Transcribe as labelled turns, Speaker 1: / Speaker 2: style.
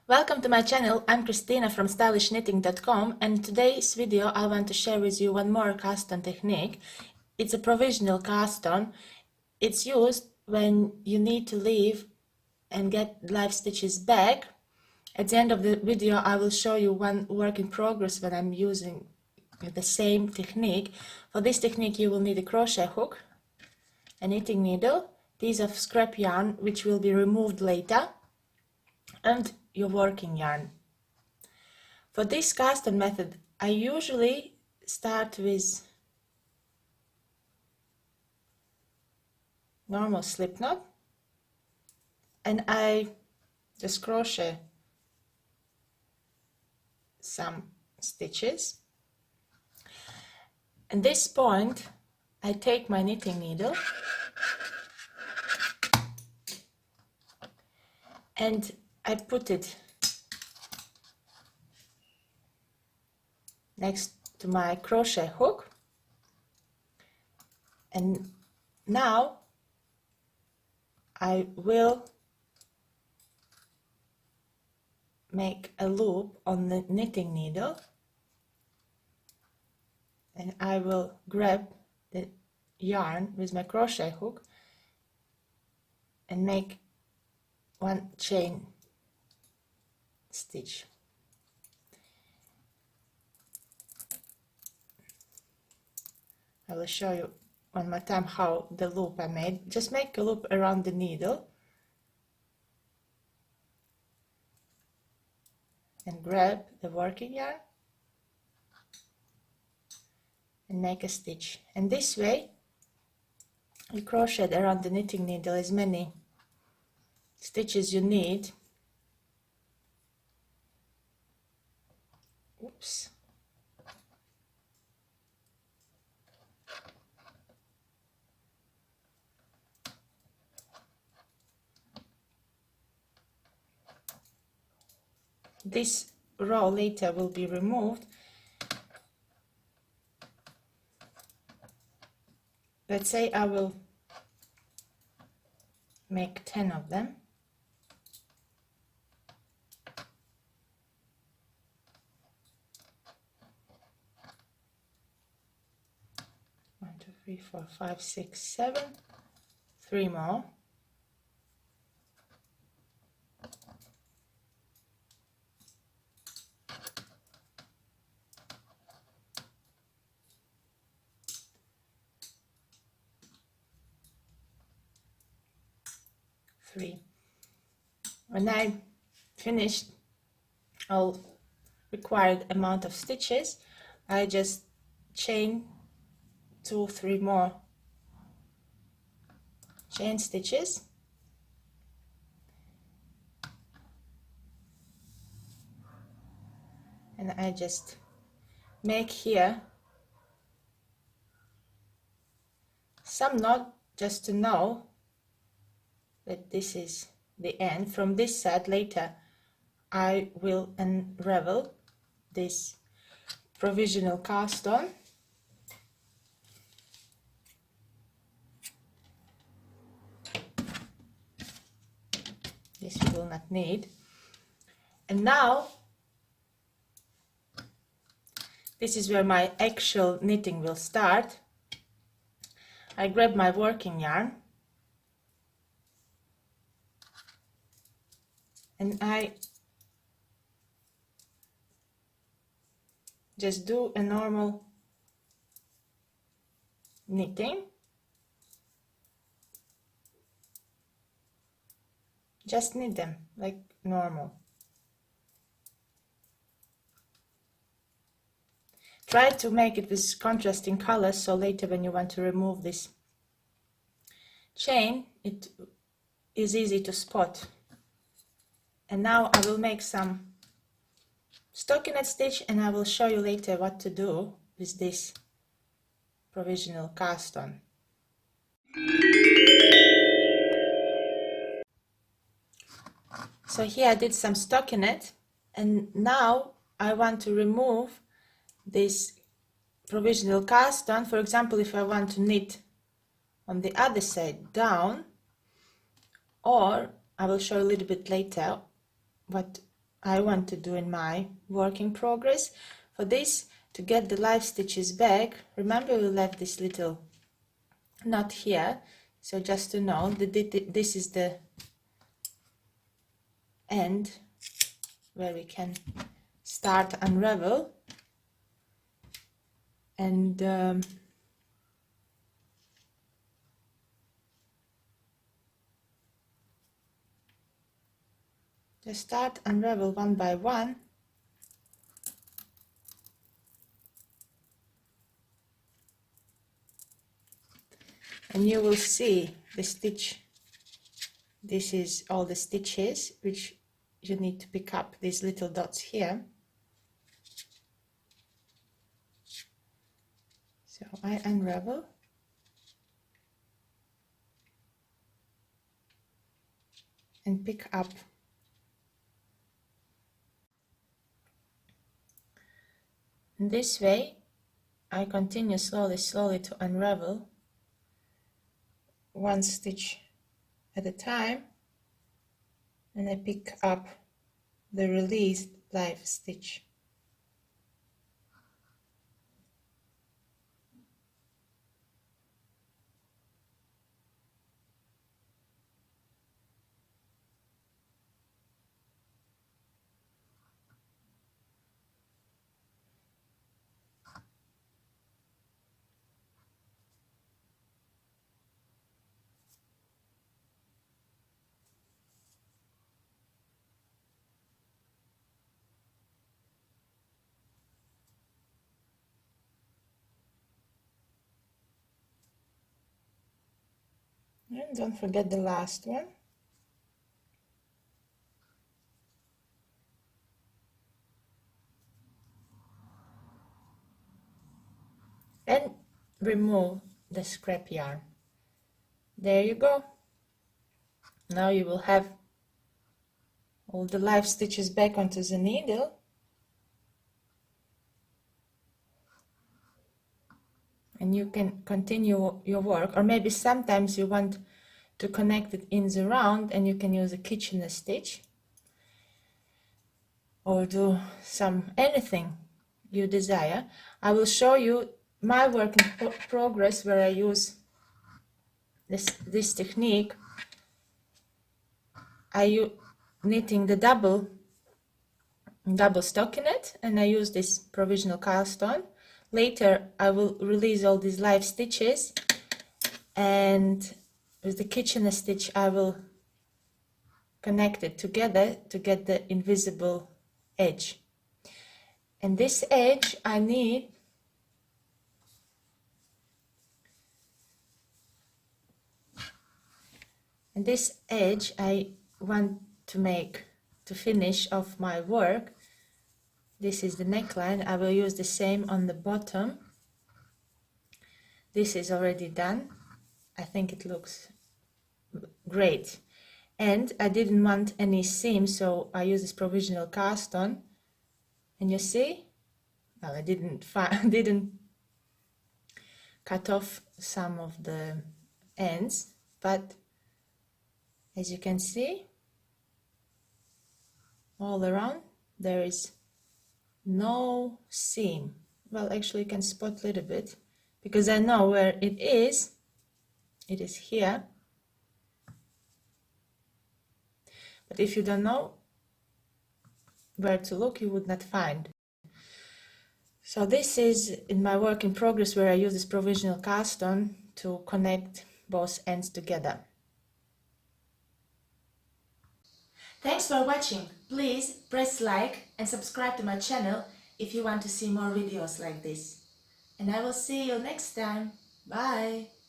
Speaker 1: Welcome to my channel. I'm Christina from stylishnitting.com, and in today's video I want to share with you one more cast on technique. It's a provisional cast on. It's used when you need to leave and get live stitches back. At the end of the video I will show you one work in progress when I'm using the same technique. For this technique you will need a crochet hook, a knitting needle, piece of scrap yarn which will be removed later, and your working yarn. For this cast on method I usually start with normal slip knot and I just crochet some stitches. At this point I take my knitting needle and I put it next to my crochet hook, and now I will make a loop on the knitting needle and I will grab the yarn with my crochet hook and make one chain stitch. I will show you one more time how the loop I made. Just make a loop around the needle and grab the working yarn and make a stitch. And this way you crochet around the knitting needle as many stitches you need. Oops. This row later will be removed. Let's say I will make 10 of them. One, two, three, four, five, six, 7. 3 more. When I finished all required amount of stitches, I just chain 2-3 more chain stitches and I just make here some knot just to know that this is the end. From this side later I will unravel this provisional cast on. This we will not need. And now this is where my actual knitting will start. I grab my working yarn and I just do a normal knitting. Just knit them like normal. Try to make it with contrasting colors so later when you want to remove this chain it is easy to spot. And now I will make some stockinette stitch and I will show you later what to do with this provisional cast on. So here I did some stockinette and now I want to remove this provisional cast on. For example, if I want to knit on the other side down, or I will show a little bit later what I want to do in my work in progress. For this, to get the live stitches back, remember we left this little knot here, so just to know that this is the end where we can start unravel, and just start unravel one by one, and you will see the stitch. This is all the stitches which you need to pick up, these little dots here. So I unravel, and pick up. In this way I continue slowly to unravel, one stitch at a time, and I pick up the released live stitch. And don't forget the last one. And remove the scrap yarn. There you go. Now you will have all the live stitches back onto the needle. And you can continue your work, or maybe sometimes you want to connect it in the round, and you can use a Kitchener stitch or do anything you desire. I will show you my work in progress where I use this technique. I use knitting the double stockinette, and I use this provisional cast on. Later I will release all these live stitches, and with the Kitchener stitch I will connect it together to get the invisible edge. And this edge I need I want to finish off my work. This is the neckline. I will use the same on the bottom. This is already done. I think it looks great. And I didn't want any seam, so I use this provisional cast on. And you see, well, I didn't cut off some of the ends, but as you can see, all around there is no seam. Well, actually you can spot a little bit because I know where it is. It is here. But if you don't know where to look, you would not find. So this is in my work in progress where I use this provisional cast on to connect both ends together. Thanks for watching. Please press like and subscribe to my channel if you want to see more videos like this. And I will see you next time. Bye!